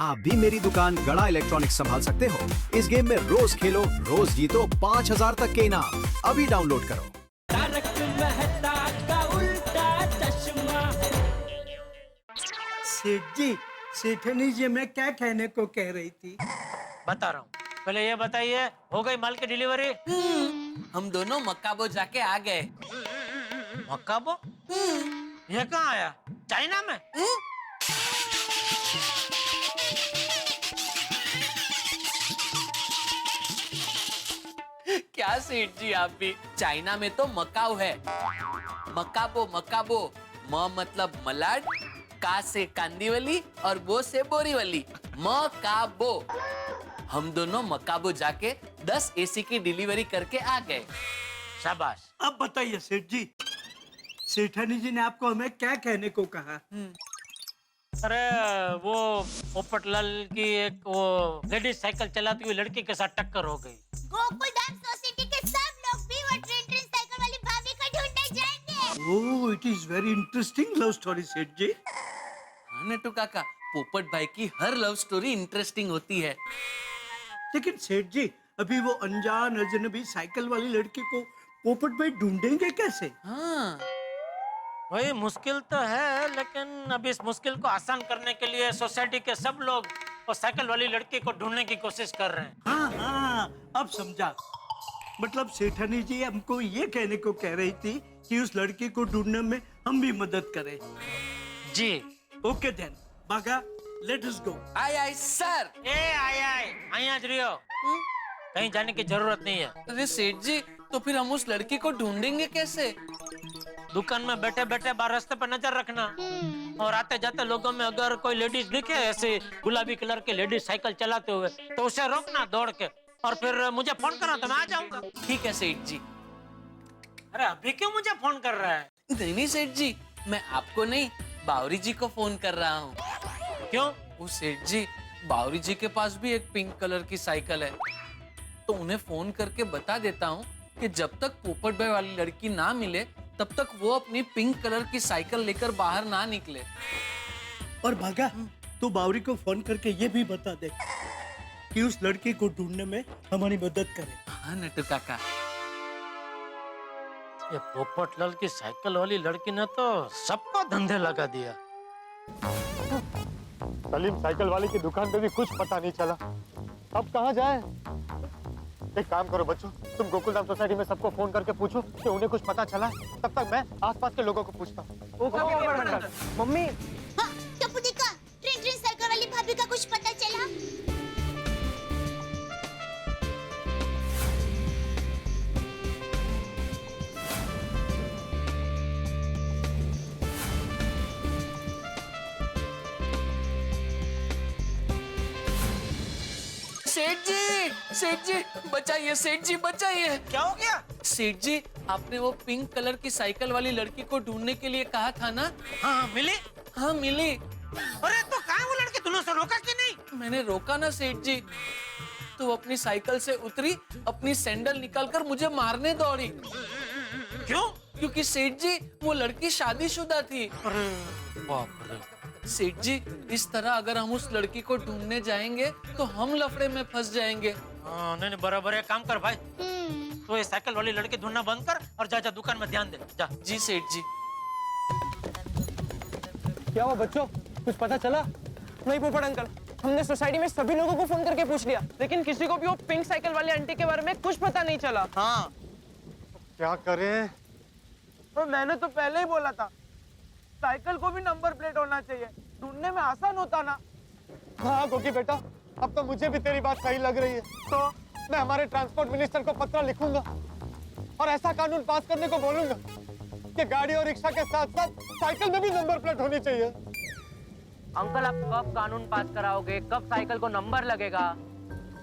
आप भी मेरी दुकान गड़ा इलेक्ट्रॉनिक्स संभाल सकते हो। इस गेम में रोज खेलो, रोज जीतो 5000 तक के इनाम। अभी डाउनलोड करो। तारक मेहता का उल्टा चश्मा। सेठ जी, सेठनी जी मैं क्या कहने को कह रही थी? बता रहा हूँ। पहले ये बताइए, हो गई माल की डिलीवरी? हम दोनों मक्काबो जाके आ गए। मक्काबो? ये कहाँ आया? चाइना में? क्या सेठ जी, आप भी? चाइना में तो मकाऊ है। मकाबो मकाबो, म मतलब मलाड, का से कांदीवली और बो से बोरीवली, मकाबो। हम दोनों मकाबो जाके 10 एसी की डिलीवरी करके आ गए। शाबाश। अब बताइए सेठ जी, सेठनी जी ने आपको हमें क्या कहने को कहा? अरे वो पोपटलाल की एक वो लेडीज साइकिल चलाती हुई लड़की के साथ टक्कर हो गई। गोकुलधाम सोसाइटी के सब लोग भी वो ट्रेन साइकिल वाली भाभी को ढूंढने जाएंगे। Oh, it is very interesting love story Seth ji. हाँ नटू काका, पोपट भाई की हर लव स्टोरी इंटरेस्टिंग होती है। लेकिन सेठ जी, अभी वो अनजान अजनबी साइकिल वाली लड़की को पोपट भाई ढूंढेंगे कैसे? हाँ, वही मुश्किल तो है, लेकिन अब इस मुश्किल को आसान करने के लिए सोसाइटी के सब लोग वो साइकिल वाली लड़की को ढूंढने की कोशिश कर रहे हैं। हाँ हाँ, अब समझा। मतलब सेठनी जी हमको ये कहने को कह रही थी कि उस लड़की को ढूंढने में हम भी मदद करें। जी। ओके देन, बागा, लेट अस गो। आय आय सर। ए आया आज रियो। कहीं जाने की जरूरत नहीं है। अरे सेठ जी, तो फिर हम उस लड़की को ढूंढेंगे कैसे? दुकान में बैठे बैठे बाहर रास्ते पर नजर रखना, और आते जाते लोगों में अगर कोई लेडीज दिखे ऐसे गुलाबी कलर के लेडीज साइकिल चलाते हुए, तो उसे रोकना दौड़ के, और फिर मुझे फोन करना तो मैं आ जाऊंगा। ठीक है सेठ जी। अरे अभी क्यों मुझे फोन कर रहा है? नहीं नहीं सेठ जी, मैं आपको नहीं, बावरी जी को फोन कर रहा हूँ। क्यों? वो सेठ जी, बावरी जी के पास भी एक पिंक कलर की साइकिल है, तो उन्हें फोन करके बता देता हूँ कि जब तक पोपट भाई वाली लड़की ना मिले तब तक वो अपनी पिंक कलर की साइकिल लेकर बाहर ना निकले। और भागा, तू बावरी को फोन करके ये भी बता दे कि उस लड़की को ढूंढने में हमारी मदद करे। हाँ नटू काका। ये पोपटलाल की साइकिल वाली लड़की ने तो सबको धंधे लगा दिया। सलीम साइकिल वाले की दुकान पे भी कुछ पता नहीं चला। अब कहाँ जाए? एक काम करो बच्चों, तुम गोकुलधाम सोसाइटी में सबको फोन करके पूछो कि उन्हें कुछ पता चला। तब तक मैं आसपास के लोगों को पूछता हूँ। मम्मी, हाँ, टप्पू देखा, ट्रेन साइकिल वाली भाभी का कुछ पता चला? सेठ जी बचाइए, सेठ जी बचाइए। क्या हो गया? सेठ जी, आपने वो पिंक कलर की साइकिल वाली लड़की को ढूंढने के लिए कहा था ना? हाँ मिली। हाँ मिली। अरे तो कहाँ वो लड़की, तूने उसे रोका कि नहीं? मैंने रोका ना सेठ जी, तो वो अपनी साइकिल से उतरी, अपनी सैंडल निकालकर मुझे मारने दौड़ी। क्यों? क्योंकि सेठ जी वो लड़की शादीशुदा थी। अरे बाप रे। सेठ जी, इस तरह अगर हम उस लड़की को ढूंढने जाएंगे तो हम लफड़े में फंस जाएंगे। हाँ नहीं बराबर है, काम कर भाई। तो ये साइकिल वाली लड़की ढूंढना बंद कर और जा दुकान में ध्यान दे जा। जी सेठ जी। क्या हुआ बच्चों, कुछ पता चला? नहीं पोपट अंकल, हमने सोसाइटी में सभी लोगों को फोन करके पूछ लिया, लेकिन किसी को भी वो पिंक साइकिल वाली आंटी के बारे में कुछ पता नहीं चला। हाँ, क्या करें? तो मैंने तो पहले ही बोला था, साइकिल को भी नंबर प्लेट होना चाहिए, ढूंढने में आसान होता ना। हाँ गोगी बेटा, अब तो मुझे भी तेरी बात सही लग रही है। तो मैं हमारे ट्रांसपोर्ट मिनिस्टर को पत्र लिखूंगा और ऐसा कानून पास करने को बोलूंगा कि गाड़ी और रिक्शा के साथ साथ साइकिल में भी नंबर प्लेट होनी चाहिए। अंकल, आप कब कानून पास कराओगे? कब साइकिल को नंबर लगेगा?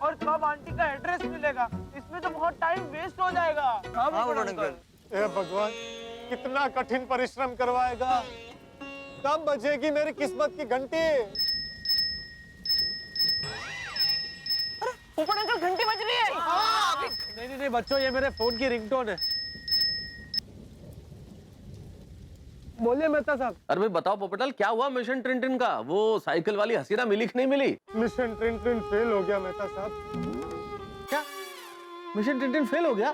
और कब आंटी का एड्रेस मिलेगा? इसमें तो बहुत टाइम वेस्ट हो जाएगा। हाँ पोपट अंकल। हे भगवान, कितना कठिन परिश्रम करवाएगा। कब बजेगी मेरी किस्मत की घंटी? पोपट अंकल, घंटी बज रही है। नहीं बच्चों, ये मेरे फोन की रिंगटोन है। बोलिए मेहता साहब। अरे भाई बताओ पोपटलाल, क्या हुआ मिशन टिन का? वो साइकिल वाली हसीना मिली कि नहीं मिली? मिशन ट्रिन फेल हो गया मेहता साहब। क्या मिशन टिन फेल हो गया?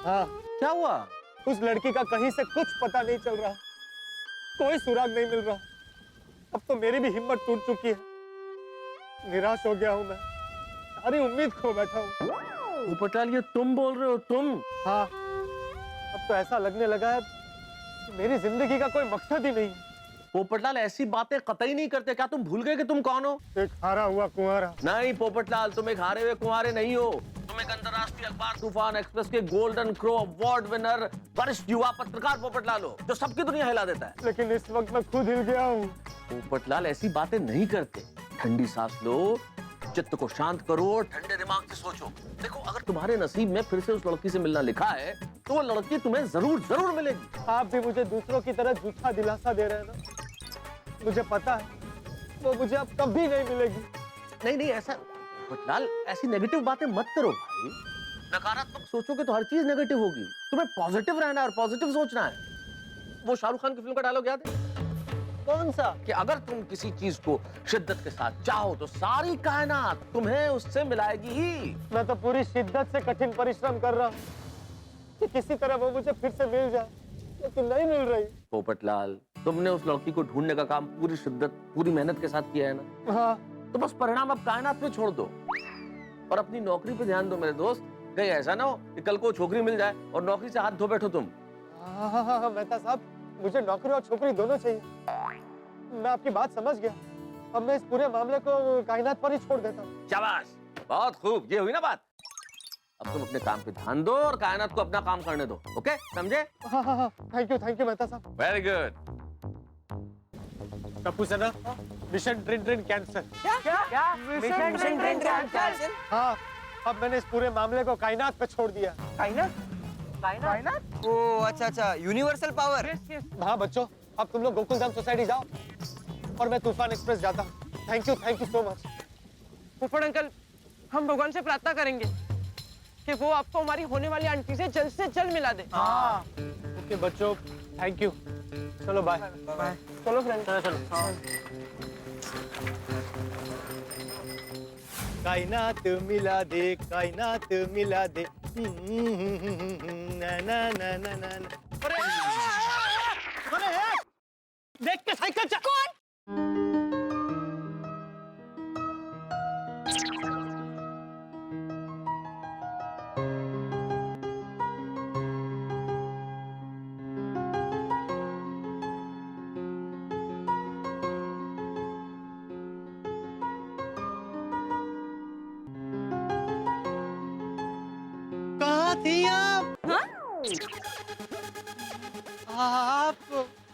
हाँ, क्या हुआ? उस लड़की का कहीं से कुछ पता नहीं चल रहा, कोई सुराग नहीं मिल रहा। अब तो मेरी भी हिम्मत टूट चुकी है, निराश हो गया हूँ मैं, सारी उम्मीद खो बैठा हूँ। पोपटलाल ये तुम बोल रहे हो? तुम? हाँ, अब तो ऐसा लगने लगा है कि मेरी जिंदगी का कोई मकसद ही नहीं है। पोपटलाल ऐसी बातें कतई नहीं करते। क्या तुम भूल गए कि तुम कौन हो? एक हारा हुआ कुंवारा। नहीं पोपटलाल, तुम एक हारे हुए कुंवारे नहीं हो। तुम एक अंतर्राष्ट्रीय अखबार तूफान एक्सप्रेस के गोल्डन क्रो अवार्ड विनर वरिष्ठ युवा पत्रकार पोपटलाल हो, जो सबकी दुनिया हिला देता है। लेकिन इस वक्त मैं खुद हिल गया हूँ। पोपटलाल ऐसी बातें नहीं करते। ठंडी सांस लो, चित्त को शांत करो और ठंडे दिमाग से सोचो। देखो, अगर तुम्हारे नसीब में फिर से उस लड़की से मिलना लिखा है तो वो लड़की तुम्हें जरूर जरूर मिलेगी। आप भी मुझे दूसरों की तरह झूठा दिलासा दे रहे हैं ना। मुझे पता है वो मुझे अब कभी नहीं मिलेगी। नहीं नहीं, ऐसा पोपटलाल ऐसी नेगेटिव बातें मत करो भाई। नकारात्मक सोचोगे तो हर चीज नेगेटिव होगी। तुम्हें पॉजिटिव रहना है और पॉजिटिव सोचना है। वो शाहरुख खान की फिल्म का डायलॉग याद है? कौन सा? कि अगर तुम किसी चीज को शिद्दत के साथ चाहो तो सारी कायनात तुम्हें उससे मिलाएगी ही। मैं तो पूरी शिद्दत से कठिन परिश्रम कर रहा हूँ कि किसी तरह वो मुझे फिर से मिल जाए, लेकिन नहीं मिल रही। पोपटलाल, तुमने उस लड़की को ढूंढने का काम पूरी शिद्दत पूरी मेहनत के साथ किया है ना? हाँ। तो बस परिणाम अब कायनात पे छोड़ दो और अपनी नौकरी पे ध्यान दो मेरे दोस्त। कहीं ऐसा ना हो कि कल को छोकरी मिल जाए और नौकरी से हाथ धो बैठो तुम। हाँ, मेहता साहब, मुझे नौकरी और छोकरी दोनों चाहिए। मैं आपकी बात समझ गया। अब मैं इस पूरे मामले को कायनात पर ही छोड़ देता हूँ। शाबाश, बहुत खूब, ये हुई ना बात। अब तुम अपने काम पे ध्यान दो और कायनात को अपना काम करने दो। ओके, समझे? हाँ, थैंक यू मेहता साहब। Very good. Tappu Sena, mission train cancer. क्या? Mission train cancel? हाँ, अब मैंने इस पूरे मामले को कायनात पे छोड़ दिया। कायनात? ओ अच्छा, यूनिवर्सल पावर। हाँ बच्चों, अब तुम लोग गोकुलधाम सोसाइटी जाओ और मैं तूफान एक्सप्रेस जाता हूँ। Thank you so much. फुफड़ अंकल, हम भगवान से प्रार्थना करेंगे कि वो आपको हमारी होने वाली आंटी से जल्द मिला दे। हाँ। ओके बच्चों, थैंक यू। चलो बाय। चलो फ्रेंड, चलो। कायनात मिला दे, कायनात मिला दे। ना ना ना ना ना ना। अरे देख के साइकिल चल। कौन? कहाँ थी आप? हाँ? आप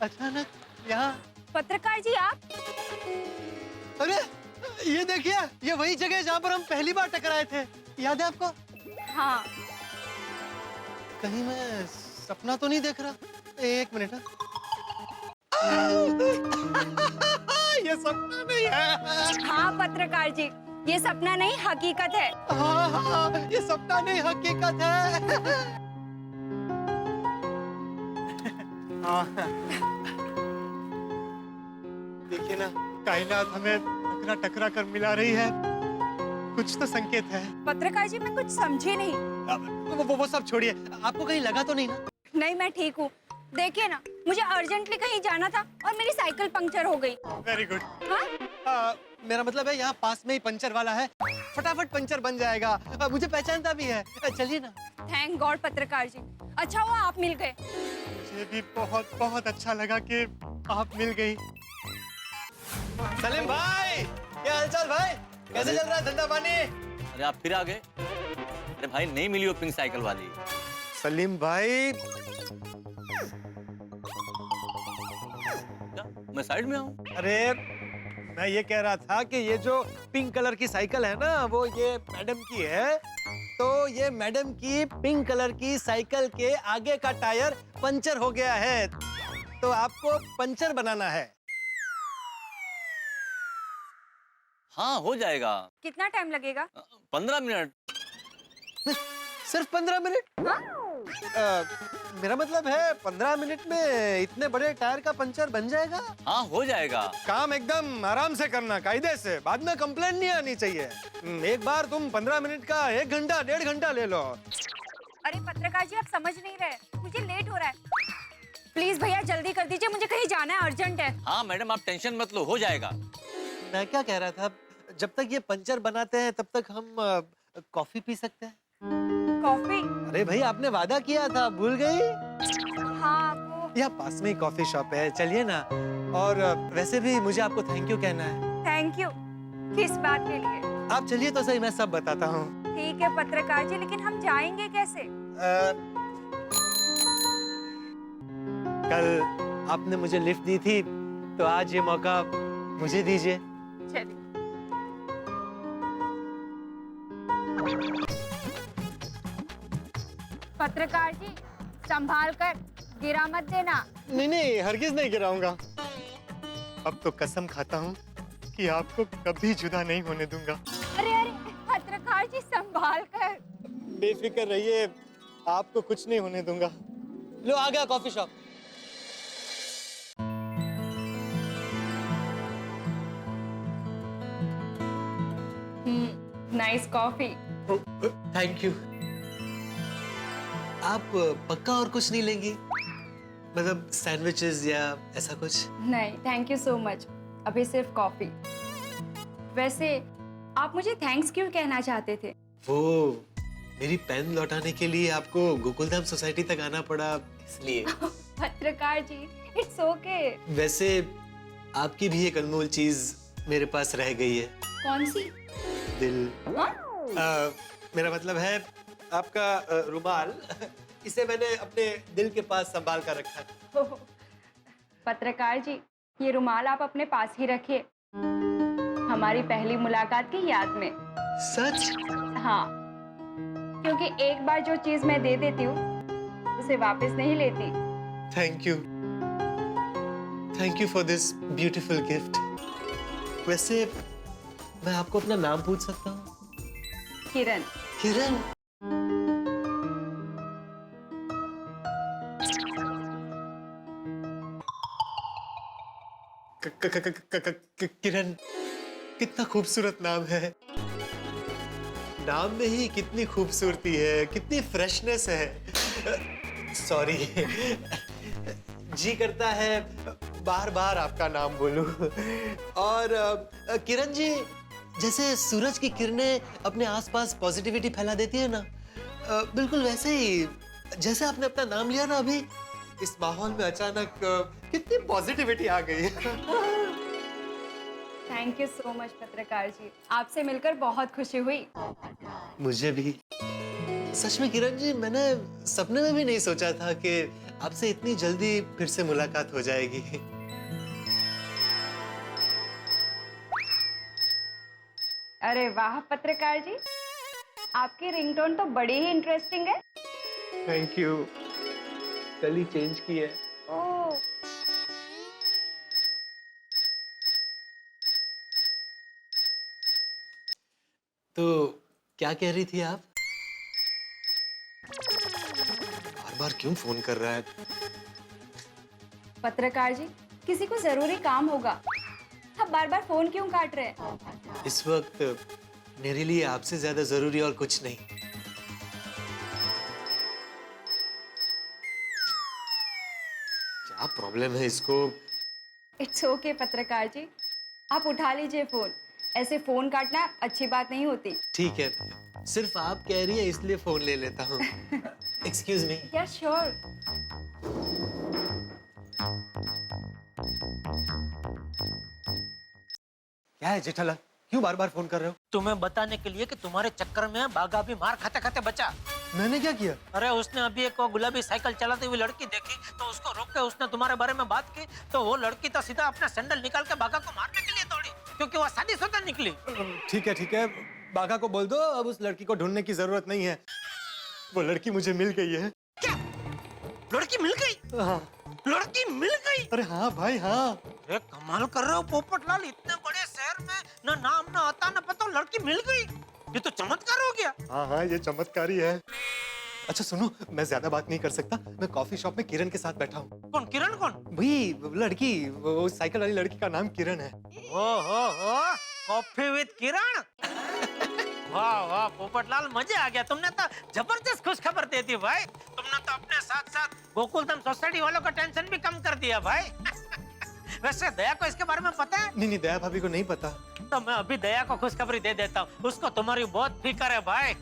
अचानक यहाँ? पत्रकार जी आप? अरे ये देखिए, ये वही जगह है जहाँ पर हम पहली बार टकराए थे। याद है आपको? हाँ। कहीं मैं सपना तो नहीं देख रहा? एक मिनट। ये सपना नहीं है। हाँ पत्रकार जी, ये सपना नहीं हकीकत है। हाँ, ये सपना नहीं हकीकत है। देखिए ना, कायनात हमें टकरा कर मिला रही है। कुछ तो संकेत है। पत्रकार जी मैं कुछ समझी नहीं। वो सब छोड़िए, आपको कहीं लगा तो नहीं ना? नहीं, मैं ठीक हूँ। देखिए ना, मुझे अर्जेंटली कहीं जाना था और मेरी साइकिल पंक्चर हो गई। Very good. हाँ? मेरा मतलब है यहाँ पास में ही पंचर वाला है, फटाफट पंचर बन जाएगा। मुझे पहचानता भी है। चलिए ना। थैंक गॉड पत्रकार जी, अच्छा हुआ आप मिल गए। मुझे भी बहुत बहुत अच्छा लगा कि आप मिल गई। सलीम भाई, क्या हालचाल भाई? कैसे चल रहा है धंधा पानी? अरे आप फिर आ गए? अरे भाई नहीं मिली वो पिंक साइकिल वाली। सलीम भाई, क्या? मैं साइड में आऊँ? अरे मैं ये कह रहा था कि ये जो पिंक कलर की साइकिल है ना, वो ये मैडम की है। तो ये मैडम की पिंक कलर की साइकिल के आगे का टायर पंचर हो गया है, तो आपको पंचर बनाना है। हाँ हो जाएगा। कितना टाइम लगेगा? 15 मिनट। सिर्फ 15 मिनट? हाँ? मेरा मतलब है 15 मिनट में इतने बड़े टायर का पंचर बन जाएगा? हाँ हो जाएगा। काम एकदम आराम से करना, कायदे से, बाद में कंप्लेंट नहीं आनी चाहिए। एक बार तुम 15 मिनट का 1 घंटा 1.5 घंटा ले लो। अरे पत्रकार जी, आप समझ नहीं रहे, मुझे लेट हो रहा है। प्लीज भैया जल्दी कर दीजिए, मुझे कहीं जाना है, अर्जेंट है। हाँ मैडम आप टेंशन मत लो, हो जाएगा। मैं क्या कह रहा था, जब तक ये पंचर बनाते हैं तब तक हम कॉफी पी सकते हैं। कॉफी? अरे भाई आपने वादा किया था, भूल गई? हाँ वो यहाँ पास में ही कॉफी शॉप है, चलिए ना। और वैसे भी मुझे आपको थैंक यू कहना है। थैंक यू किस बात के लिए? आप चलिए तो सही, मैं सब बताता हूँ। ठीक है पत्रकार जी, लेकिन हम जाएंगे कैसे? कल आपने मुझे लिफ्ट दी थी, तो आज ये मौका मुझे दीजिए। चलिए। पत्रकार जी संभाल कर, गिरा मत देना। नहीं नहीं, हरगिज नहीं गिराऊंगा। अब तो कसम खाता हूँ कि आपको कभी जुदा नहीं होने दूंगा। अरे अरे पत्रकार जी संभाल कर। बेफिक्र रहिए, आपको कुछ नहीं होने दूंगा। लो आ गया coffee shop. Nice coffee. Thank you. आप पक्का और कुछ नहीं लेंगी? मतलब सैंडविचेस या ऐसा कुछ? नहीं थैंक यू सो मच, अभी सिर्फ कॉफी। वैसे आप मुझे थैंक्स क्यों कहना चाहते थे? वो मेरी पेन लौटाने के लिए आपको गोकुलधाम सोसाइटी तक आना पड़ा, इसलिए। पत्रकार जी इट्स ओके। वैसे आपकी भी एक अनमोल चीज मेरे पास रह गई है। कौन सी? दिल। मेरा मतलब है आपका रुमाल। इसे मैंने अपने दिल के पास संभाल कर रखा है। पत्रकार जी ये रुमाल आप अपने पास ही रखिए, हमारी पहली मुलाकात की याद में। सच? हाँ, क्योंकि एक बार जो चीज मैं दे देती हूँ उसे वापस नहीं लेती। Thank you for this beautiful gift. वैसे मैं आपको अपना नाम पूछ सकता हूँ? किरण। किरण? किरण, कितना खूबसूरत नाम है। नाम में ही कितनी खूबसूरती है, कितनी फ्रेशनेस है। सॉरी, जी करता है बार बार आपका नाम बोलूं। और किरण जी, जैसे सूरज की किरणें अपने आसपास पॉजिटिविटी फैला देती है ना, बिल्कुल वैसे ही जैसे आपने अपना नाम लिया ना अभी, इस माहौल में अचानक कितनी पॉजिटिविटी आ गई। थैंक यू सो मच पत्रकार जी, आपसे मिलकर बहुत खुशी हुई। मुझे भी। सच में किरण जी, मैंने सपने में भी नहीं सोचा था कि आपसे इतनी जल्दी फिर से मुलाकात हो जाएगी। अरे वाह पत्रकार जी, आपकी रिंगटोन तो बड़ी ही इंटरेस्टिंग है। थैंक यू, कल ही चेंज की है। ओह, तो क्या कह रही थी आप? बार बार क्यों फोन कर रहा है? पत्रकार जी किसी को जरूरी काम होगा, आप बार बार फोन क्यों काट रहे हैं? इस वक्त मेरे लिए आपसे ज्यादा जरूरी और कुछ नहीं। क्या प्रॉब्लम है इसको? इट्स ओके पत्रकार जी, आप उठा लीजिए फोन। ऐसे फोन काटना अच्छी बात नहीं होती। ठीक है, सिर्फ आप कह रही है इसलिए फोन ले लेता हूँ। Excuse me. या श्योर। क्या है जेठालाल, क्यों बार बार फोन कर रहे हो? तुम्हें बताने के लिए कि तुम्हारे चक्कर में बागा भी मार खाते खाते बचा। मैंने क्या किया? अरे उसने अभी एक वो गुलाबी साइकिल चलाती हुई लड़की देखी, तो उसको रोक के उसने तुम्हारे बारे में बात की, तो वो लड़की तो सीधा अपना सैंडल निकाल के बागा को मारने के लिए दौड़ी, क्योंकि वो शादीशुदा निकली। ठीक है, बागा को बोल दो अब उस लड़की को ढूंढने की जरूरत नहीं है। वो लड़की मुझे मिल गई है। क्या? लड़की मिल गई? हाँ। लड़की मिल गई? अरे हाँ भाई हाँ। अरे कमाल कर रहे हो पोपटलाल, इतने बड़े शहर में ना नाम ना आता ना पता, लड़की मिल गई, ये तो चमत्कार हो गया। हाँ हाँ, ये चमत्कारी है। अच्छा सुनो, मैं ज्यादा बात नहीं कर सकता। मैं कॉफी शॉप में किरण के साथ बैठा हूँ। कौन किरण कौन? वही लड़की, वो साइकिल वाली लड़की का नाम किरण है। ओ कॉफी विद किरण। वाह वाह पोपटलाल, मजे आ गया। तुमने तो जबरदस्त खुश खबर दे दी भाई। तुमने तो अपने साथ साथ गोकुलधाम सोसाइटी वालों का टेंशन भी कम कर दिया भाई। वैसे दया को इसके बारे में पता है? नहीं, दया भाभी को नहीं पता। तो मैं अभी दया को खुशखबरी दे देता हूँ, उसको तुम्हारी बहुत फिक्र है भाई।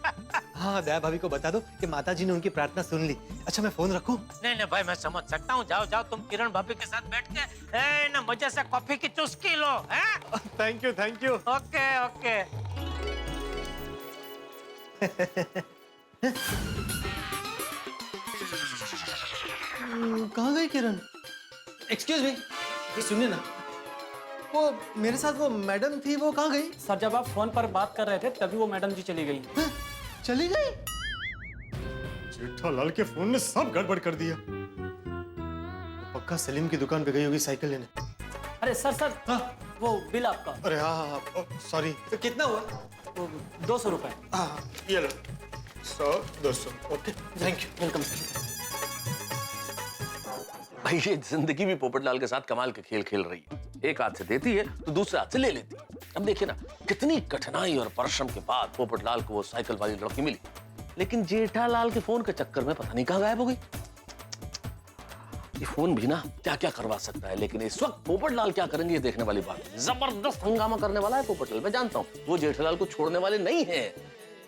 हाँ, दया भाभी को बता दो कि माता जी ने उनकी प्रार्थना सुन ली। अच्छा, मैं फोन रखूं? नहीं भाई, मैं समझ सकता हूँ। जाओ जाओ, तुम किरण भाभी के साथ बैठ के ना मजे से कॉफी की चुस्की लो। Thank you. ओके। कहाँ गई किरण? एक्सक्यूज मी, ये सुनिए ना, वो मेरे साथ वो मैडम थी, वो कहाँ गई? सर, जब आप फोन पर बात कर रहे थे तभी वो मैडम जी चली गई। चली गई? जेठालाल के फोन ने सब गड़बड़ कर दिया। वो पक्का सलीम की दुकान पे गई होगी साइकिल लेने। अरे सर, वो बिल आपका। अरे हाँ, सॉरी। तो कितना हुआ? वो 200 रुपए। हाँ, ये लो। 100, 200। Okay, thank you. Welcome sir. भाई ये जिंदगी भी पोपटलाल के साथ कमाल के खेल खेल रही है। एक हाथ से देती है तो दूसरे हाथ से ले लेती है। अब देखिए ना, कितनी कठिनाई और परिश्रम के बाद पोपटलाल को वो साइकिल वाली लड़की मिली, लेकिन जेठालाल के फोन के चक्कर में पता नहीं कहाँ गायब हो गई। ये फोन भी ना क्या क्या करवा सकता है, लेकिन इस वक्त पोपटलाल क्या करेंगे ये देखने वाली बात है। जबरदस्त हंगामा करने वाला है पोपटलाल, मैं जानता हूँ वो जेठालाल को छोड़ने वाले नहीं है,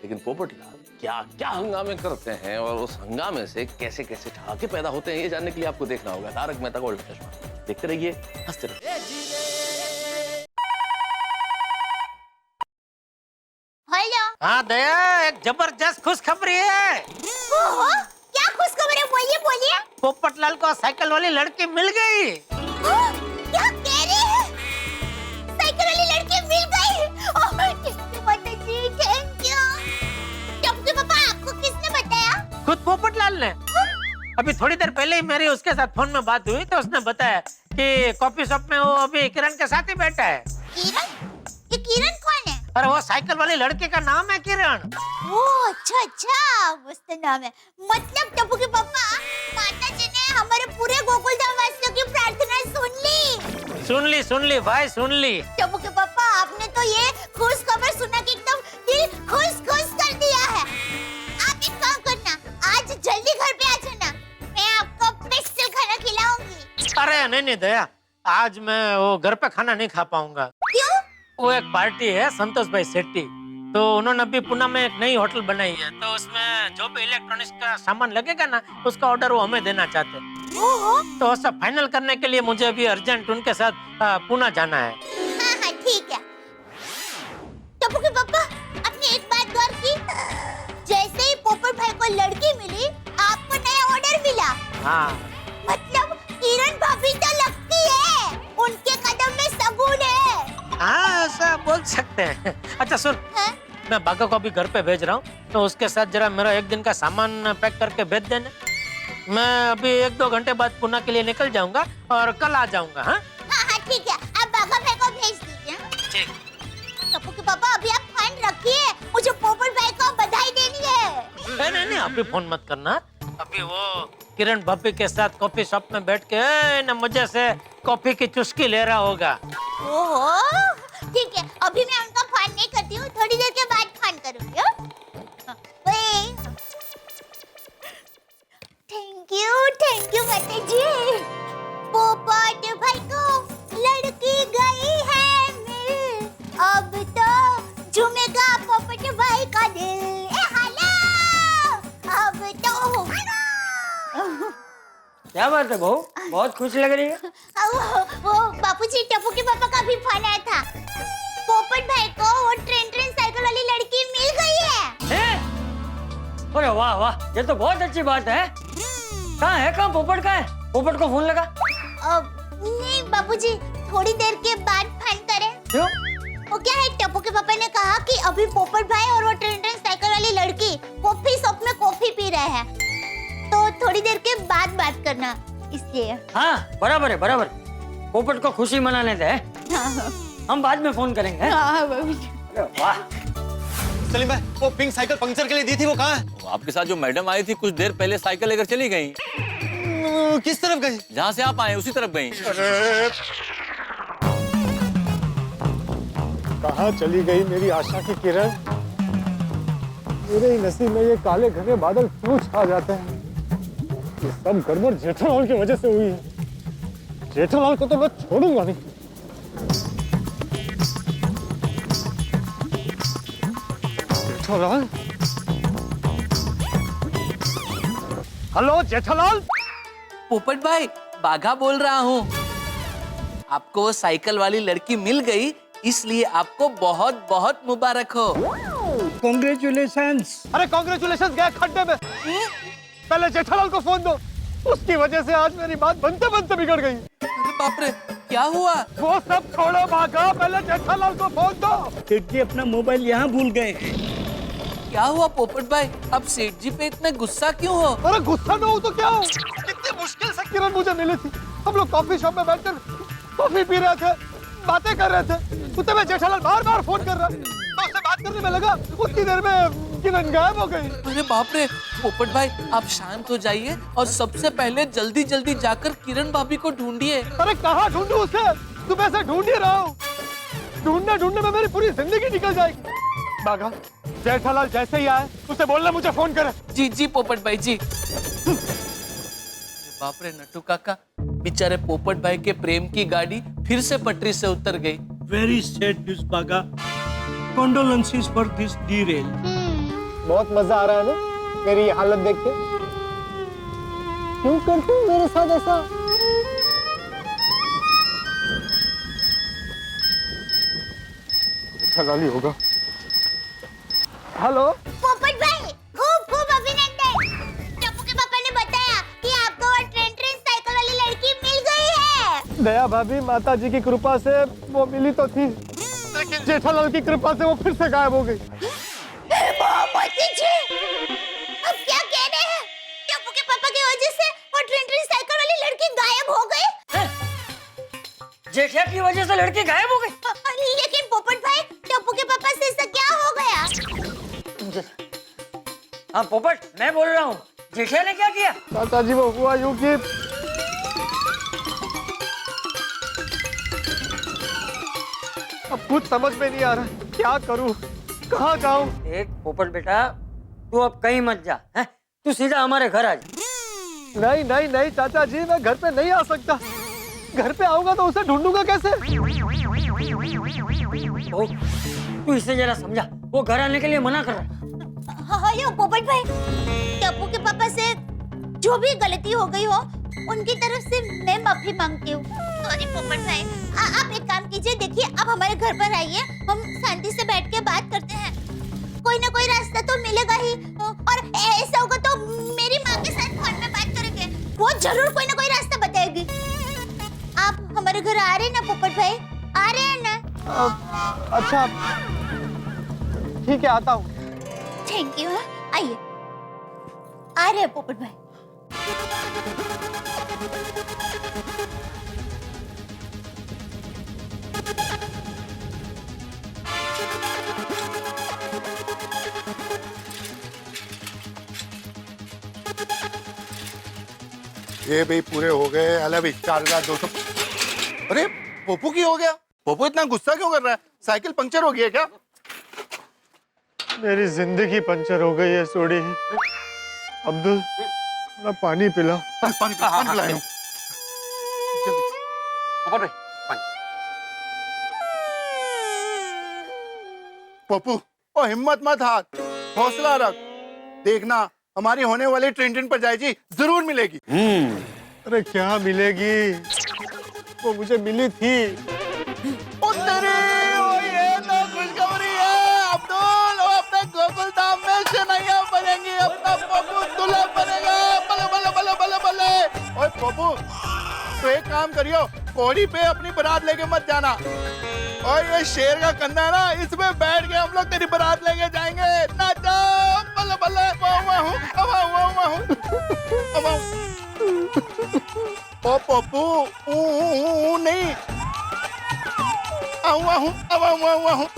लेकिन पोपटलाल क्या क्या हंगामे करते हैं और उस हंगामे से कैसे कैसे ठहाके पैदा होते हैं, ये जानने के लिए आपको देखना होगा तारक मेहता का उल्टा चश्मा। देखते रहिए, हंसते रहिए। हेलो। हाँ दया, एक जबरदस्त खुशखबरी है। क्या खुशखबरी है? बोलिए। पोपटलाल को साइकिल वाली लड़की मिल गई। क्या कह रहे हैं? साइकिल वाली लड़की मिल गई? Thank you. टप्पू पापा, आपको किसने बताया? खुद पोपटलाल ने। अभी थोड़ी देर पहले ही मेरी उसके साथ फोन में बात हुई तो उसने बताया कि कॉफी शॉप में वो अभी किरण के साथ ही बैठा है। किरण? ये किरण कौन है? अरे वो साइकिल वाली लड़की का नाम है किरण। ओह अच्छा, मस्त नाम है। मतलब टप्पू के पापा, माता जी ने हमारे पूरे गोकुलधाम वासियों की प्रार्थना सुन ली भाई, सुन ली। टप्पू के पापा, आपने तो ये खुश खबर सुना के एकदम दिल खुश कर दिया है। आप एक काम करना, आज जल्दी घर पे आ जाना, मैं आपको स्पेशल खाना खिलाऊंगी। अरे नहीं दया, आज मैं वो घर पे खाना नहीं खा पाऊंगा। क्यों? वो एक पार्टी है संतोष भाई सेट्टी, तो उन्होंने अभी पुणे में एक नई होटल बनाई है, तो उसमें जो भी इलेक्ट्रॉनिक्स का सामान लगेगा ना, उसका ऑर्डर वो हमें देना चाहते हैं। तो सब फाइनल करने के लिए मुझे अभी अर्जेंट उनके साथ पुणे जाना है। हाँ, ठीक है। टप्पू के पापा, आपने एक बात गौर की? जैसे ही पोपट भाई को लड़की मिली, आपको नया ऑर्डर मिला। हाँ। मतलब किरण भाभी तो लगती है, उनके कदम में सबूत है। हाँ, ऐसा बोल सकते हैं। अच्छा सुन, मैं बागा को अभी घर पे भेज रहा हूँ, तो उसके साथ जरा मेरा एक दिन का सामान पैक करके भेज देना। मैं अभी 1-2 घंटे बाद पुणे के लिए निकल जाऊंगा और कल आ जाऊंगा। हाँ ठीक है, आप बागा भाई को भेज दीजिए। ठीक। टप्पू के पापा, अभी आप फोन रखिए, मुझे पोपट भाई को बधाई देनी है। नहीं, अभी फोन मत करना। अभी वो किरण भाभी के साथ कॉफी शॉप में बैठ के ना मजे से कॉफी की चुस्की ले रहा होगा। ओहो, ठीक है, अभी मैं उनका फोन नहीं करती हूँ, थोड़ी देर के बाद फोन करूँगी। थैंक यू माता जी। पोपट भाई को लड़की गई है मिल, अब तो झूमेगा पोपट भाई का दिल। अब तो क्या बात है बहू, बहुत खुश लग रही है। वो बापूजी, टप्पू के पापा का भी फोन आया था। पोपट भाई को वो ट्रेन साइकिल वाली लड़की मिल गई है। अरे वाह वाह, ये तो बहुत अच्छी बात है। कहाँ पोपट का है? पोपट को फोन लगा? नहीं बापूजी, थोड़ी देर के बाद फोन करें। क्यों? वो क्या है, टप्पू के पापा ने कहा कि अभी पोपट भाई और वो ट्रेन साइकिल वाली लड़की कॉफी शॉप में कॉफी पी रहे हैं, तो थोड़ी देर के बाद बात करना, इसलिए। हाँ बराबर है, बराबर। पोपट को खुशी मनाने दे। हम बाद में फोन करेंगे। हाँ बाबूजी। अरे वाह। सलीम भाई, वो पिंक साइकिल पंक्चर के लिए दी थी, वो कहाँ है? आपके साथ जो मैडम आई थी कुछ देर पहले साइकिल लेकर चली गई। किस तरफ गई? जहाँ से आप आए उसी तरफ गई। कहाँ चली गई मेरी आशा की किरण? मेरे ही नसीब में ये काले घने बादल क्यों छा जाते हैं? ये सब गड़बड़ जेठालाल की वजह से हुई है। जेठालाल को तो मैं छोड़ूंगा नहीं। जेठालाल, हेलो जेठालाल। पोपट भाई, बाघा बोल रहा हूँ। आपको वो साइकिल वाली लड़की मिल गई, इसलिए आपको बहुत बहुत मुबारक हो। कॉन्ग्रेचुलेशंस। अरे कॉन्ग्रेचुलेशंस गए खड्डे में। पहले जेठालाल को फोन दो, उसकी वजह से आज मेरी बात बनते बनते बिगड़ गई। अरे बाप रे, क्या हुआ? वो सब छोड़ो भागा, पहले जेठालाल को फोन दो। सेठ जी अपना मोबाइल यहाँ भूल गए। क्या हुआ पोपट भाई, अब सेठ जी पे इतने गुस्सा क्यों हो? अरे गुस्सा ना हो तो क्या हो? कितनी मुश्किल से किरण मुझे मिली थी। हम लोग कॉफी शॉप में बैठकर कॉफी पी रहे थे, बातें कर रहे थे। उतने में जेठालाल बार-बार फोन कर रहा, तो उससे बात करने में लगा, उतनी देर में किरण गायब हो गई। अरे बाप रे, पोपट भाई आप शांत हो जाइए और सबसे पहले जल्दी जल्दी जाकर किरण भाभी को ढूंढिए। अरे कहाँ ढूंढूं उसे? सुबह से ढूंढ ही रहा हूँ। ढूंढने ढूंढने में मेरी पूरी जिंदगी निकल जाएगी। बाघा, जेठालाल जैसे ही आए उसे बोलना मुझे फोन करे। जी जी पोपट भाई जी। बाप रे नट्टू काका, बेचारे पोपट भाई के प्रेम की गाड़ी फिर से पटरी से उतर गई। वेरी सैड न्यूज़ बागा। Condolences for this derail. बहुत मजा आ रहा है ना मेरी हालत देख के? क्यों करते हो मेरे साथ ऐसा? जेठालाल होगा। हेलो पोपट भाई, खूब खूब अभिनंदन। टप्पू के पापा ने बताया कि आपको वो ट्रेन साइकिल वाली लड़की मिल गई है। दया भाभी, माता जी की कृपा से वो मिली तो थी, लेकिन जेठालाल की कृपा से वो फिर से गायब हो गई। मोती जी, अब क्या कह रहे हैं? टप्पू के पापा की वजह से वो ट्रेन साइकिल वाली लड़की गायब हो गई? जेठिया की वजह से लड़की गायब हो गई? लेकिन पोपट भाई, टप्पू के पापा से ऐसा क्या हो गया? हाँ पोपट, मैं बोल रहा हूँ, जेठिया ने क्या किया? माता जी, वो हुआ यूं कि अब कुछ समझ में नहीं आ रहा, क्या करूं, कहाँ जाऊं? एक पोपट बेटा, तू अब कहीं मत जा, हैं? तू सीधा हमारे घर आ जा। नहीं नहीं नहीं चाचा जी, मैं घर पे नहीं आ सकता। घर पे आऊंगा तो उसे ढूंढूंगा कैसे? ओ, तू इसे जरा समझा, वो घर आने के लिए मना कर रहा है। हेलो पोपट भाई, टप्पू के पापा से जो भी गलती हो गई हो, उनकी तरफ से मैं माफी मांगती हूँ। सॉरी पोपट भाई। आप एक काम कीजिए, देखिए आप हमारे घर पर आइए, हम शांति से बैठ के बात करते हैं। कोई ना कोई रास्ता तो मिलेगा ही, और ऐसा होगा तो मेरी माँ के साथ फोन में बात करेंगे, वो जरूर कोई ना कोई रास्ता बताएगी। आप हमारे घर आ रहे हैं ना पोपट भाई? आ रहे हैं ना? अच्छा ठीक है, आता हूँ। Thank you. आइए, आ रहे हैं पोपट भाई। ये भी पूरे हो गए। अलग 4200। अरे पोपू की हो गया? पोपू इतना गुस्सा क्यों कर रहा है? साइकिल पंक्चर हो गया क्या? मेरी जिंदगी पंचर हो गई है सोडी। अब्दुल, थोड़ा पानी पिला। पानी पिलाऊं? पप्पू, ओ हिम्मत मत हार, हौसला रख। देखना हमारी होने वाली ट्रेन पर जाएगी, जरूर मिलेगी। अरे क्या मिलेगी? वो मुझे मिली थी। ओ तेरे, ओ ये तो खुशखबरी है अब्दुल। वो अपने गोकुल धाम में शहनाइयां बजेंगी, अपना पप्पू दूल्हा बनेगा। बल्ले बल्ले बल्ले बल्ले बल्ले। ओए पप्पू, तो एक काम करियो, कोड़ी पे अपनी बारात लेके मत जाना। और ये शेर का कंधा है ना, इसमें बैठ के हम लोग तेरी बारात लेके जाएंगे। नाचो बल्ले बल्ले। ओ पप्पू, नहीं,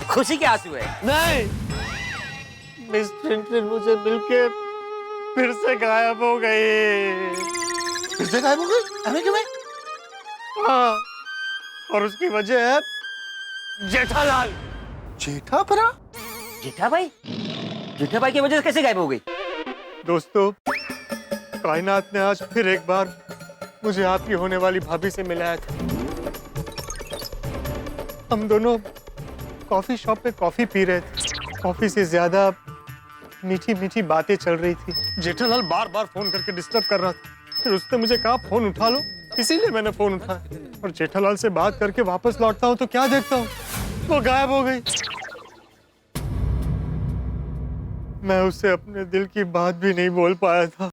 खुशी के आंसू है। नहीं, मिस टिंटिन मुझे मिलके फिर से गायब हो गई। फिर से गायब हो गई? हमें क्यों? हाँ, और उसकी वजह है जेठालाल। जेठा भरा? जेठा भाई की वजह से कैसे गायब हो गई? दोस्तों, कायनात ने आज फिर एक बार मुझे आपकी होने वाली भाभी से मिलाया था। हम दोनों कॉफी शॉप पे कॉफी पी रहे थे। कॉफी से ज्यादा मीठी मीठी बातें चल रही थी। जेठालाल बार बार फोन करके डिस्टर्ब कर रहा था। फिर उसने मुझे कहा फोन उठा लो, इसीलिए मैंने फोन उठाया। और जेठालाल से बात करके वापस लौटता हूँ तो क्या देखता हूँ, वो गायब हो गई। मैं उससे अपने दिल की बात भी नहीं बोल पाया था।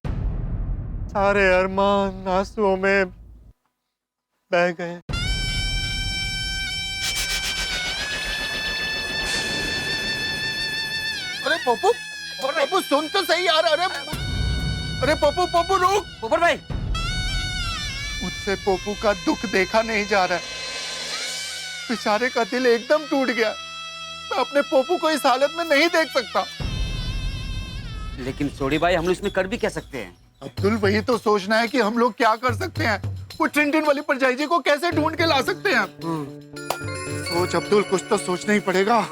सारे अरमान आंसुओं में बह गए। अरे पप्पू सुन तो सही यार। अरे पप्पू रुक। पोपट भाई, मुझसे पप्पू का दुख देखा नहीं जा रहा है। बेचारे का दिल एकदम टूट गया। मैं अपने पप्पू को इस हालत में नहीं देख सकता। लेकिन सोडी भाई, हम लोग इसमें कर भी क्या सकते हैं? अब्दुल, वही तो सोचना है कि हम लोग क्या कर सकते हैं। वो टिंटिन वाली परजाई जी को कैसे ढूंढ के ला सकते हैं। सोच अब्दुल, कुछ तो सोचना ही पड़ेगा।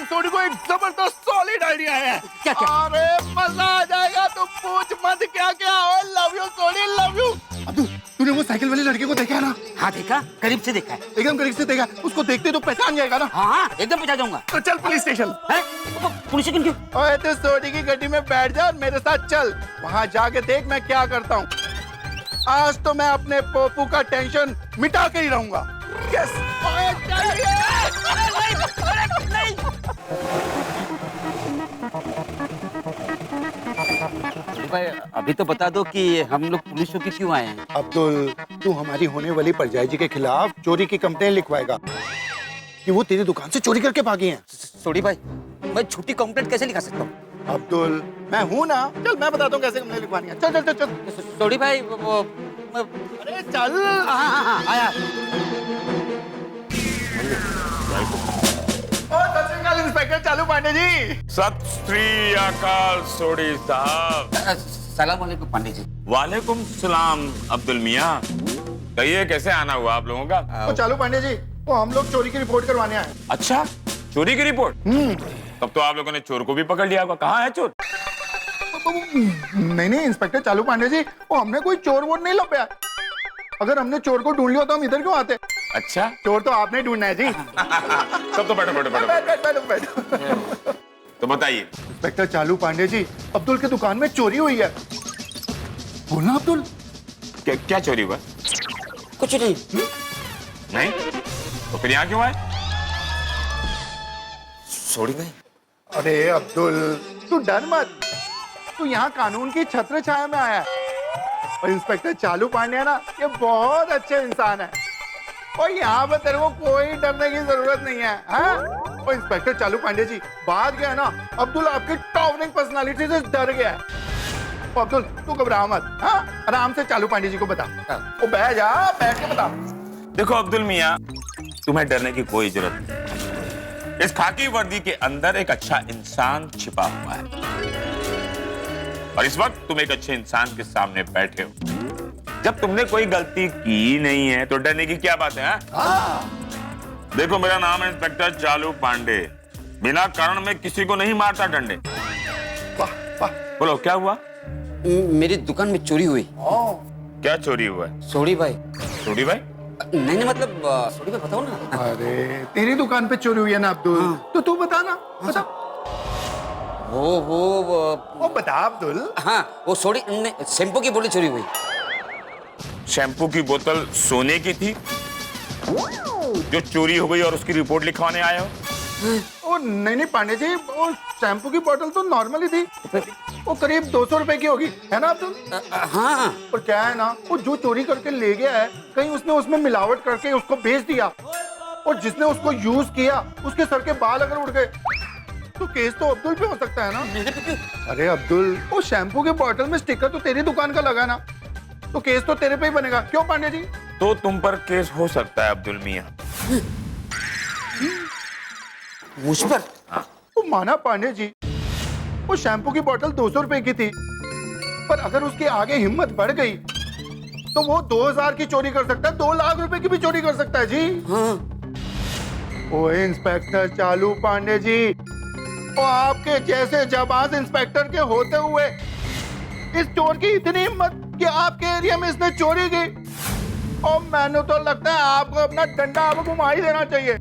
सोडी को एक जबरदस्त सॉलिड आइडिया है। क्या? अरे मजा आ जाएगा। तुम पूछ मत क्या क्या। लव यू सोडी, लव यू। अब्दुल, तूने वो साइकिल वाले लड़के को देखा है ना? हाँ देखा, करीब से देखा है। एकदम करीब से देखा। उसको देखते तो पहचान जाएगा ना? हाँ एकदम पहचान जाऊंगा। तो चल पुलिस स्टेशन। पुलिस स्टेशन क्यों? ओए, तो सोडी की गड्डी में बैठ जा और मेरे साथ चल। वहाँ जाके देख मैं क्या करता हूँ। आज तो मैं अपने पप्पू का टेंशन मिटा के ही रहूंगा। यस। ओए चलिए। भाई, अभी तो बता दो कि हम लोग पुलिस चौकी क्यों आए हैं? अब्दुल, तू हमारी होने वाली परजाई जी के खिलाफ चोरी की कंप्लेन लिखवाएगा कि वो तेरी दुकान से चोरी करके भागी हैं। सोडी भाई, मैं झूठी कंप्लेंट कैसे लिखा सकता हूँ? अब्दुल, मैं हूँ ना। चल मैं बताता हूँ कैसे कंप्लेन लिखवानी है। चल चल चल चल। सोडी भाई, वो अरे चल। हाँ, आया। इंस्पेक्टर चालू पांडे जी। सत श्री अकाल सोडी साहब। सलाम वालेकुम पांडे जी। वालेकुम सलाम अब्दुल मियाँ। कहिए कैसे आना हुआ आप लोगों का? वो चालू पांडे जी, वो हम लोग चोरी की रिपोर्ट करवाने आए। अच्छा, चोरी की रिपोर्ट? तब तो आप लोगों ने चोर को भी पकड़ लिया होगा। कहाँ है चोर? नहीं इंस्पेक्टर चालू पांडे जी, वो हमने कोई चोर वोर नहीं लपया। अगर हमने चोर को ढूंढ लिया तो हम इधर क्यों आते? अच्छा, चोर तो आपने ढूंढना है जी। तब तो बैठो। तो बताइए। इंस्पेक्टर चालू पांडे जी, अब्दुल के दुकान में चोरी हुई है। बोलना अब्दुल। क्या चोरी हुआ? कुछ नहीं। नहीं? तो फिर यहाँ क्यों आए? सोडी भाई। अरे अब्दुल, तू डर मत। तू यहाँ कानून की छत्र छाया में आया है। और इंस्पेक्टर चालू पांडे है ना, ये बहुत अच्छे इंसान है। और यहाँ पर तेरे को कोई डरने की जरूरत नहीं है। हाँ? और इंस्पेक्टर चालू पांडे जी, बात क्या है ना, अब्दुल आपकी टॉवरिंग पर्सनालिटी से डर गया है। तो अब्दुल, तू घबरा मत। हाँ? आराम से चालू पांडे जी को बता। वो बैठ जा, बैठ के बता। देखो अब्दुल मियाँ, तुम्हें डरने की कोई जरूरत नहीं। इस खाकी वर्दी के अंदर एक अच्छा इंसान छिपा हुआ है। और इस वक्त तुम एक अच्छे इंसान के सामने बैठे हो। जब तुमने कोई गलती की नहीं है तो डरने की क्या बात है? देखो, मेरा नाम है इंस्पेक्टर चालू पांडे। बिना कारण में किसी को नहीं मारता डंडे। वाह वाह। बोलो क्या हुआ? मेरी दुकान में चोरी हुई। क्या चोरी हुआ है? सोडी भाई। सोडी भाई? नहीं मतलब सोडी भाई बताओ ना। अरे तेरी दुकान पे चोरी हुई है ना अब्दुल? हाँ। तो तू बता ना। बता। वो बता अब्दुल। हाँ, वो सोडी शैम्पू की बोतल चोरी हुई। शैम्पू की बोतल सोने की थी जो चोरी हो गई और उसकी रिपोर्ट लिखवाने आए हो? ओ नहीं पांडे जी, वो शैम्पू की बोतल तो नॉर्मल ही थी। वो करीब 200 रुपए की होगी, है ना अब्दुल? हाँ। और क्या है ना, वो जो चोरी करके ले गया है, कहीं उसने उसमें मिलावट करके उसको बेच दिया। और जिसने उसको यूज किया, उसके सर के बाल अगर उड़ गए तो केस तो अब्दुल पे हो सकता है ना। मेरे पे क्यों? अरे अब्दुल, वो शैम्पू के बॉटल में स्टिकर तो तेरी दुकान का लगा ना, तो केस तो तेरे पे ही बनेगा। क्यों पांडे जी? तो तुम पर केस हो सकता है अब्दुल मियां। मुझ पर? हाँ। तो माना पांडे जी, वो शैम्पू की बोतल 200 रुपए की थी, पर अगर उसके आगे हिम्मत बढ़ गई तो वो 2000 की चोरी कर सकता है, 2 लाख रुपए की भी चोरी कर सकता है जी। हाँ। ओए इंस्पेक्टर चालू पांडे जी, वो आपके जैसे जाबाज इंस्पेक्टर के होते हुए इस चोर की इतनी हिम्मत कि आपके एरिया में इसने चोरी की, और मैंने तो लगता है आपको अपना डंडा आपको घुमा ही देना चाहिए।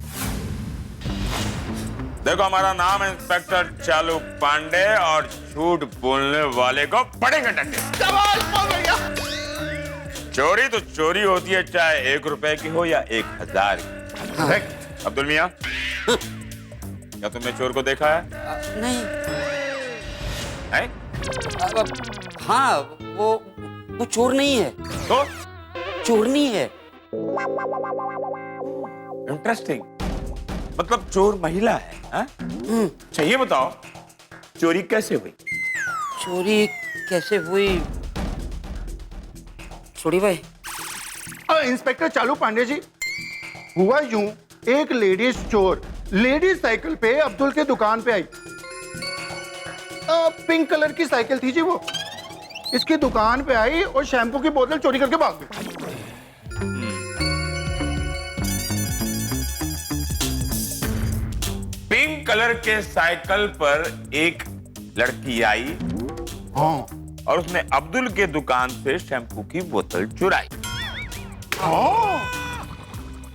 देखो, हमारा नाम है इंस्पेक्टर चालू पांडे और झूठ बोलने वाले को पड़ेंगे डंडे। चोरी तो चोरी होती है, चाहे 1 रुपए की हो या 1000 की। अब्दुल मियां, क्या तुमने चोर को देखा है? नहीं। है? हाँ, वो चोर नहीं है। तो? चोरनी है। इंटरेस्टिंग, मतलब चोर महिला है? अच्छा ये बताओ, चोरी कैसे हुई? चोरी कैसे हुई? छोड़ी भाई। इंस्पेक्टर चालू पांडे जी, हुआ यूं, एक लेडीज चोर लेडीज साइकिल पे अब्दुल के दुकान पे आई। पिंक कलर की साइकिल थी जी वो। इसकी दुकान पे आई और शैम्पू की बोतल चोरी करके भाग गई। पिंक कलर के साइकिल पर एक लड़की आई। हाँ। और उसने अब्दुल के दुकान से शैम्पू की बोतल चुराई।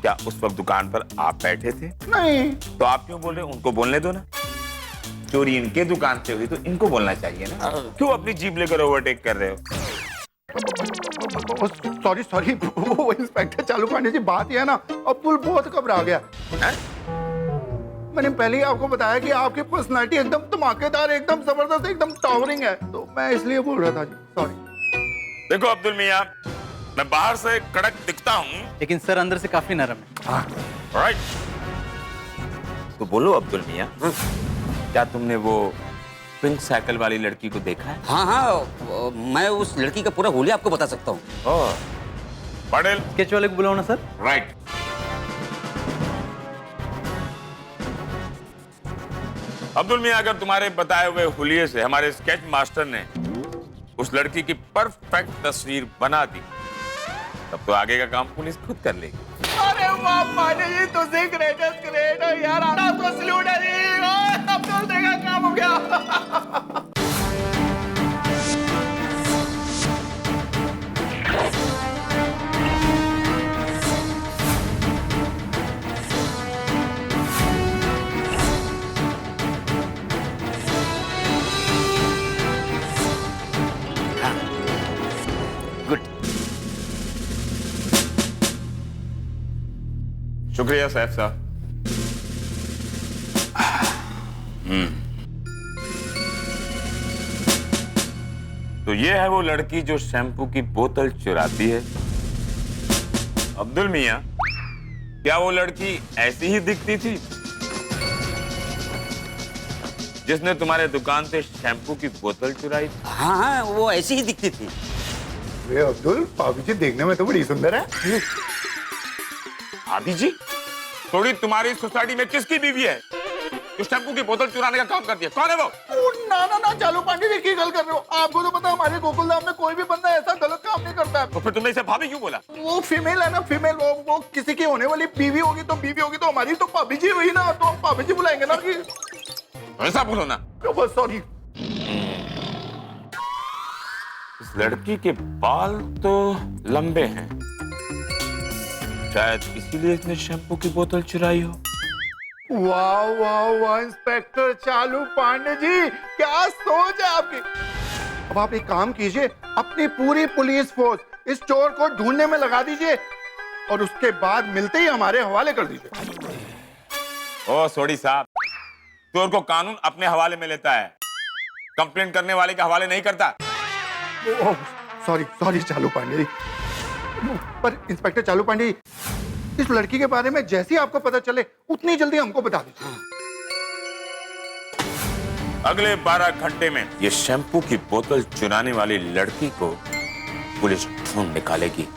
क्या उस वक्त दुकान पर आप बैठे थे? नहीं। तो आप क्यों बोल रहे हो? उनको बोलने दो ना। चोरी इनके दुकान से हुई तो इनको बोलना चाहिए ना। क्यों अपनी जीप लेकर ओवरटेक कर रहे हो? सॉरी वो इंस्पेक्टर चालू पांडे जी, बात यह है ना, अब्दुल बहुत घबरा गया। मैंने पहले ही आपको बताया कि आपकी पर्सनालिटी एकदम धमाकेदार, एकदम जबरदस्त, एकदम टावरिंग है, तो मैं इसलिए बोल रहा था जी। सॉरी। देखो अब्दुल मियां, मैं बाहर से कड़क दिखता हूँ, लेकिन सर अंदर से काफी नरम है। राइट। तो बोलो अब्दुल मियां, क्या तुमने वो पिंक साइकिल वाली लड़की को देखा है? हाँ, मैं उस लड़की का पूरा हुलिया आपको बता सकता हूँ। पटेल, स्केच वाले को बुलाओ ना सर। राइट। अब्दुल मियां, अगर तुम्हारे बताए हुए हुलिये से हमारे स्केच मास्टर ने उस लड़की की परफेक्ट तस्वीर बना दी, तब तो आगे का काम पुलिस खुद कर लेगी। अरे वाह पांडे जी, तो ग्रेटेस्ट ग्रेट है यार, आपको सैल्यूट है जी। अब्दुल का काम हो गया। शुक्रिया सैफ साहब। तो ये है वो लड़की जो शैम्पू की बोतल चुराती है। अब्दुल मियां, क्या वो लड़की ऐसी ही दिखती थी जिसने तुम्हारे दुकान से शैम्पू की बोतल चुराई? हाँ, वो ऐसी ही दिखती थी। वे अब्दुल, भाभी जी देखने में तो बड़ी सुंदर है। भाभी जी? थोड़ी तुम्हारी सोसाइटी में किसकी बीवी है जो शैम्पू की बोतल चुराने का काम करती है? कौन है वो? ना चालू पांडे जी, की गल कर रहे हो? आपको तो पता है हमारे गोकुलधाम में कोई भी बंदा ऐसा गलत काम नहीं करता है। तो फिर तुमने इसे भाभी क्यों बोला? वो फीमेल है ना, फीमेल। वो किसी की होने वाली बीवी होगी तो हमारी तो भाभी जी हुई ना, तो हम भाभी जी बुलाएंगे ना कि। ऐसा बोलो ना। सॉरी। इस लड़की के बाल तो लंबे हैं, शायद इसीलिए इसने शैम्पू की बोतल चुराई हो। वाह वाह वाह इंस्पेक्टर चालू पांडे जी, क्या सोच है आपकी। अब आप एक काम कीजिए, अपनी पूरी पुलिस फोर्स इस चोर को ढूंढने में लगा दीजिए और उसके बाद मिलते ही हमारे हवाले कर दीजिए। ओ सोडी साहब, चोर को कानून अपने हवाले में लेता है, कंप्लेन करने वाले के हवाले नहीं करता। सॉरी चालू पांडे जी। पर इंस्पेक्टर चालू पांडे जी, इस लड़की के बारे में जैसे ही आपको पता चले उतनी जल्दी हमको बता दीजिए। अगले 12 घंटे में ये शैम्पू की बोतल चुराने वाली लड़की को पुलिस ढूंढ निकालेगी।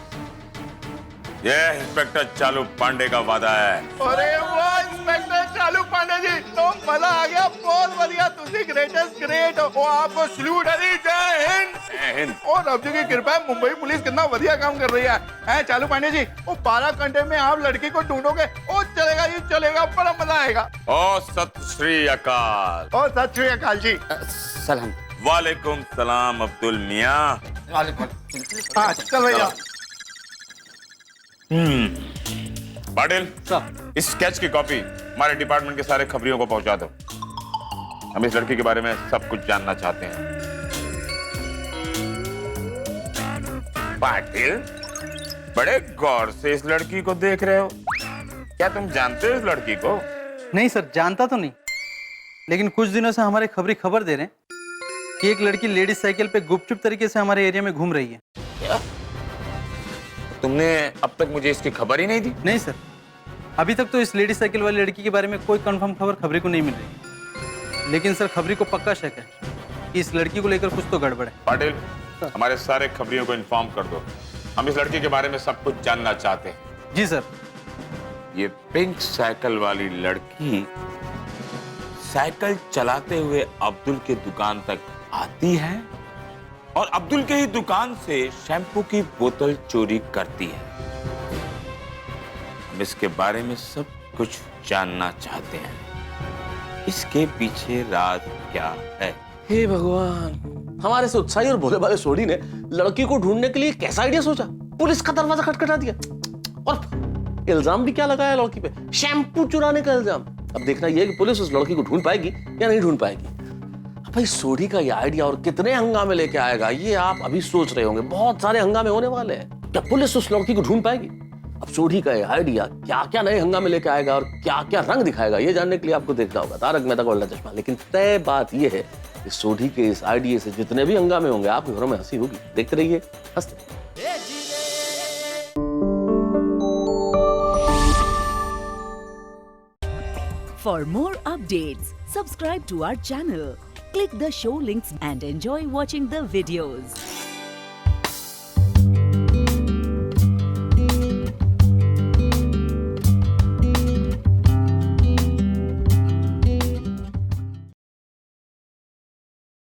ये इंस्पेक्टर चालू पांडे का वादा है। अरे वाह इंस्पेक्टर चालू पांडे जी, तो मजा आ गया, बहुत बढ़िया, तुझे ग्रेटेस्ट ग्रेट हो, आपको सल्यूट है। जय हिंद। जय हिंद। और रब जी की कृपा है, मुंबई पुलिस कितना बढ़िया काम कर रही है चालू पांडे जी। वो 12 घंटे में आप लड़की को ढूंढोगे, ओ चलेगा जी चलेगा, बड़ा मजा आएगा। ओ सत श्री अकाल। ओ सत श्री अकाल जी। सलाम। वालेकुम सलाम अब्दुल मियाँ। हाँ चल भैया। पाटिल, इस स्केच की कॉपी हमारे डिपार्टमेंट के सारे खबरियों को पहुंचा दो। हम इस लड़की के बारे में सब कुछ जानना चाहते हैं। पाटिल, बड़े गौर से इस लड़की को देख रहे हो, क्या तुम जानते हो इस लड़की को? नहीं सर, जानता तो नहीं, लेकिन कुछ दिनों से हमारे खबरी खबर दे रहे हैं कि एक लड़की लेडीज साइकिल पे गुपचुप तरीके से हमारे एरिया में घूम रही है। क्या? तुमने अब तक मुझे इसकी खबर ही नहीं दी? नहीं सर, अभी तक तो इस लेडीज साइकिल वाली लड़की के बारे में कोई कंफर्म खबर खबरी को नहीं मिल रही, लेकिन सर खबरी को पक्का शक है कि इस लड़की को लेकर कुछ तो गड़बड़ है। पाटिल, हमारे सारे खबरियों को इन्फॉर्म कर दो, हम इस लड़की के बारे में सब कुछ जानना चाहते हैं। जी सर। ये पिंक साइकिल वाली लड़की साइकिल चलाते हुए अब्दुल के दुकान तक आती है और अब्दुल के ही दुकान से शैम्पू की बोतल चोरी करती है। हम इसके बारे में सब कुछ जानना चाहते हैं। इसके पीछे राज क्या है? हे भगवान, हमारे से उत्साही और भोले भाले सोडी ने लड़की को ढूंढने के लिए कैसा आइडिया सोचा, पुलिस का दरवाजा खटखटा दिया और इल्जाम भी क्या लगाया लड़की पे, शैम्पू चुराने का इल्जाम। अब देखना यह है कि पुलिस उस लड़की को ढूंढ पाएगी या नहीं ढूंढ पाएगी। भाई सोडी का ये आइडिया और कितने हंगामे लेके आएगा ये आप अभी सोच रहे होंगे, बहुत सारे हंगामे होने वाले हैं। क्या पुलिस उस लड़की को ढूंढ पाएगी? अब सोडी का ये आइडिया क्या क्या नए हंगामे लेके आएगा और क्या क्या रंग दिखाएगा, ये जानने के लिए आपको देखना होगा तारक मेहता का उल्टा चश्मा। लेकिन तय बात ये है कि सोडी के इस आइडिया से जितने भी हंगामे होंगे आपके घरों में हंसी होगी। देखते रहिए, हंसते। For more updates, subscribe to our channel, click the show links and enjoy watching the videos.